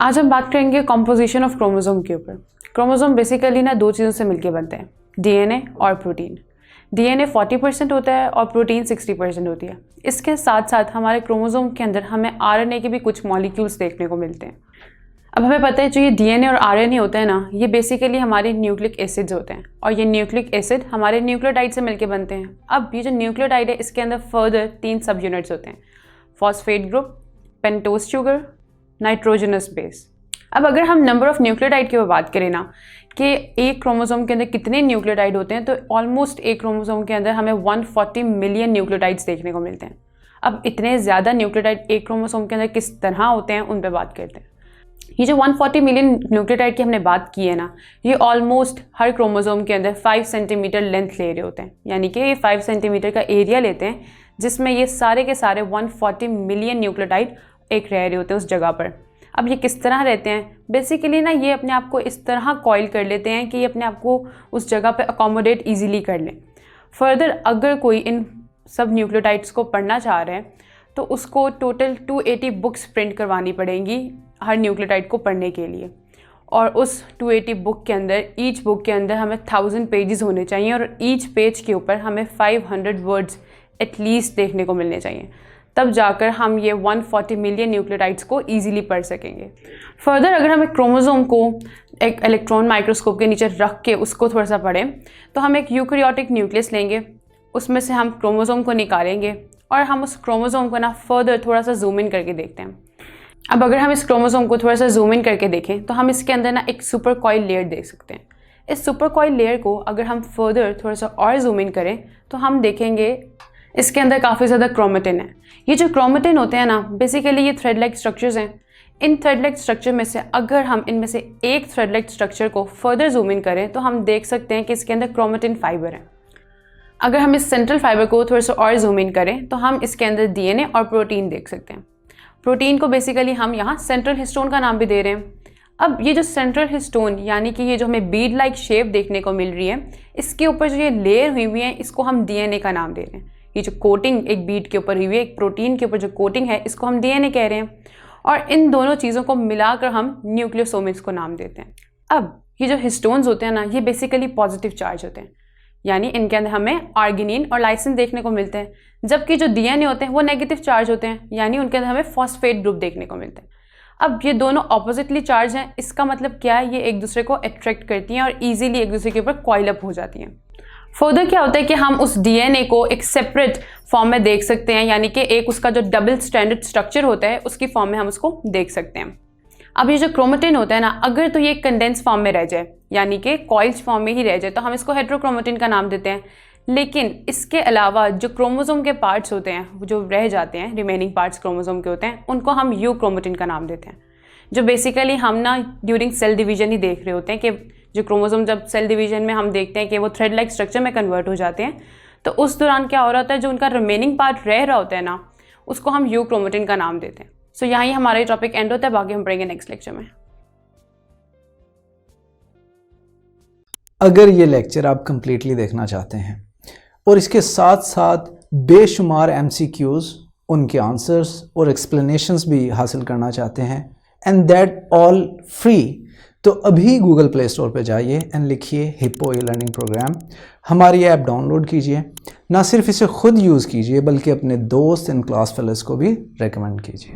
आज हम बात करेंगे कॉम्पोजिशन ऑफ क्रोमोसोम के ऊपर। क्रोमोसोम बेसिकली ना दो चीज़ों से मिलकर बनते हैं, डीएनए और प्रोटीन। डीएनए 40% होता है और प्रोटीन 60% होती है। इसके साथ साथ हमारे क्रोमोसोम के अंदर हमें आरएनए के भी कुछ मॉलिक्यूल्स देखने को मिलते हैं। अब हमें पता है जो ये डीएनए और आरएनए होता है ना, ये बेसिकली हमारे न्यूक्लिक एसिड्स होते हैं और ये न्यूक्लिक एसिड हमारे न्यूक्लियोटाइड से मिलकर बनते हैं। अब ये जो न्यूक्लियोटाइड है इसके अंदर फर्दर 3 सब यूनिट्स होते हैं, phosphate group, pentose sugar, nitrogenous base. अब अगर हम नंबर ऑफ न्यूक्लियोटाइड की बात करें ना कि एक क्रोमोसोम के अंदर कितने न्यूक्लियोटाइड होते हैं, तो ऑलमोस्ट एक क्रोमोसोम के अंदर हमें 140 मिलियन न्यूक्लियोटाइड्स देखने को मिलते हैं। अब इतने ज़्यादा न्यूक्लियोटाइड एक क्रोमोसोम के अंदर किस तरह होते हैं उन पर बात करते हैं। ये जो 140 मिलियन न्यूक्लियोटाइड की हमने बात की है ना, ये ऑलमोस्ट हर क्रोमोसोम के अंदर 5 सेंटीमीटर लेंथ ले रहे होते हैं, यानी कि ये 5 सेंटीमीटर का एरिया लेते हैं जिसमें ये सारे के सारे 140 मिलियन न्यूक्लियोटाइड एक रह रहे होते हैं उस जगह पर। अब ये किस तरह रहते हैं, बेसिकली ना ये अपने आप को इस तरह कॉइल कर लेते हैं कि ये अपने आप को उस जगह पे अकोमोडेट इजीली कर लें। फर्दर अगर कोई इन सब न्यूक्लियोटाइड्स को पढ़ना चाह रहे हैं तो उसको टोटल 280 बुक्स प्रिंट करवानी पड़ेंगी हर न्यूक्लियोटाइड को पढ़ने के लिए, और उस 280 बुक के अंदर ईच बुक के अंदर हमें 1000 पेजेस होने चाहिए और ईच पेज के ऊपर हमें 500 वर्ड्स एटलीस्ट देखने को मिलने चाहिए, तब जाकर हम ये 140 मिलियन न्यूक्लियोटाइड्स को इजीली पढ़ सकेंगे। फर्दर अगर हम एक क्रोमोसोम को एक इलेक्ट्रॉन माइक्रोस्कोप के नीचे रख के उसको थोड़ा सा पढ़ें तो हम एक यूकैरियोटिक न्यूक्लियस लेंगे, उसमें से हम क्रोमोसोम को निकालेंगे और हम उस क्रोमोसोम को ना फर्दर थोड़ा सा जूम इन करके देखते हैं। अब अगर हम इस क्रोमोसोम को थोड़ा सा जूम इन करके देखें तो हम इसके अंदर ना एक सुपर कॉइल लेयर देख सकते हैं। इस सुपर कॉइल लेयर को अगर हम फर्दर थोड़ा सा और जूम इन करें तो हम देखेंगे इसके अंदर काफ़ी ज़्यादा क्रोमेटिन है। ये जो क्रोमेटिन होते हैं ना, बेसिकली ये थ्रेड लाइक स्ट्रक्चर्स हैं। इन थ्रेड लाइक स्ट्रक्चर में से अगर हम इनमें से एक थ्रेड लाइक स्ट्रक्चर को फर्दर जूम इन करें तो हम देख सकते हैं कि इसके अंदर क्रोमेटिन फाइबर है। अगर हम इस सेंट्रल फाइबर को थोड़ा सा और जूम इन करें तो हम इसके अंदर डीएनए और प्रोटीन देख सकते हैं। प्रोटीन को बेसिकली हम यहाँ सेंट्रल हिस्टोन का नाम भी दे रहे हैं। अब ये जो सेंट्रल हिस्टोन यानी कि ये जो हमें बीड लाइक शेप देखने को मिल रही है, इसके ऊपर जो ये लेयर हुई हुई है इसको हम डीएनए का नाम दे रहे हैं। ये जो कोटिंग एक बीड के ऊपर हुई है, एक प्रोटीन के ऊपर जो कोटिंग है, इसको हम डीएनए कह रहे हैं और इन दोनों चीज़ों को मिलाकर हम न्यूक्लियोसोम्स को नाम देते हैं। अब ये जो हिस्टोन्स होते हैं ना, ये बेसिकली पॉजिटिव चार्ज होते हैं, यानी इनके अंदर हमें आर्गिनिन और लाइसिन देखने को मिलते हैं, जबकि जो डीएनए होते हैं वो नेगेटिव चार्ज होते हैं, यानी उनके अंदर हमें फॉस्फेट ग्रुप देखने को मिलते हैं। अब ये दोनों ऑपोजिटली चार्ज हैं, इसका मतलब क्या है, ये एक दूसरे को अट्रैक्ट करती हैं और ईजिली एक दूसरे के ऊपर कॉइल अप हो जाती हैं। फर्दर क्या होता है कि हम उस डीएनए को एक सेपरेट फॉर्म में देख सकते हैं, यानी कि एक उसका जो डबल स्ट्रैंडेड स्ट्रक्चर होता है उसकी फॉर्म में हम उसको देख सकते हैं। अब ये जो क्रोमेटिन होता है ना, अगर तो ये कंडेंस फॉर्म में रह जाए यानी कि कॉइल्स फॉर्म में ही रह जाए तो हम इसको हेटेरोक्रोमेटिन का नाम देते हैं। लेकिन इसके अलावा जो क्रोमोसोम के पार्ट्स होते हैं जो रह जाते हैं, रिमेनिंग पार्ट्स क्रोमोसोम के होते हैं, उनको हम यूक्रोमेटिन का नाम देते हैं। जो बेसिकली हम ना ड्यूरिंग सेल डिवीजन ही देख रहे होते हैं कि जो क्रोमोसोम जब सेल डिवीजन में हम देखते हैं कि वो थ्रेड लाइक स्ट्रक्चर में कन्वर्ट हो जाते हैं, तो उस दौरान क्या हो रहा होता है, जो उनका रिमेनिंग पार्ट रह रहा होता है ना, उसको हम यूक्रोमेटिन का नाम देते हैं। सो यहाँ ही हमारा टॉपिक एंड होता है, बाकी हम पढ़ेंगे नेक्स्ट लेक्चर में। अगर ये लेक्चर आप कंप्लीटली देखना चाहते हैं और इसके साथ साथ बेशुमार MCQs, उनके आंसर्स और एक्सप्लेनेशंस भी हासिल करना चाहते हैं, एंड दैट ऑल फ्री, तो अभी गूगल प्ले स्टोर पे जाइए एंड लिखिए हिप्पो ई-लर्निंग प्रोग्राम। हमारी ऐप डाउनलोड कीजिए, ना सिर्फ इसे खुद यूज़ कीजिए बल्कि अपने दोस्त एंड क्लास फेलोज़ को भी रेकमेंड कीजिए।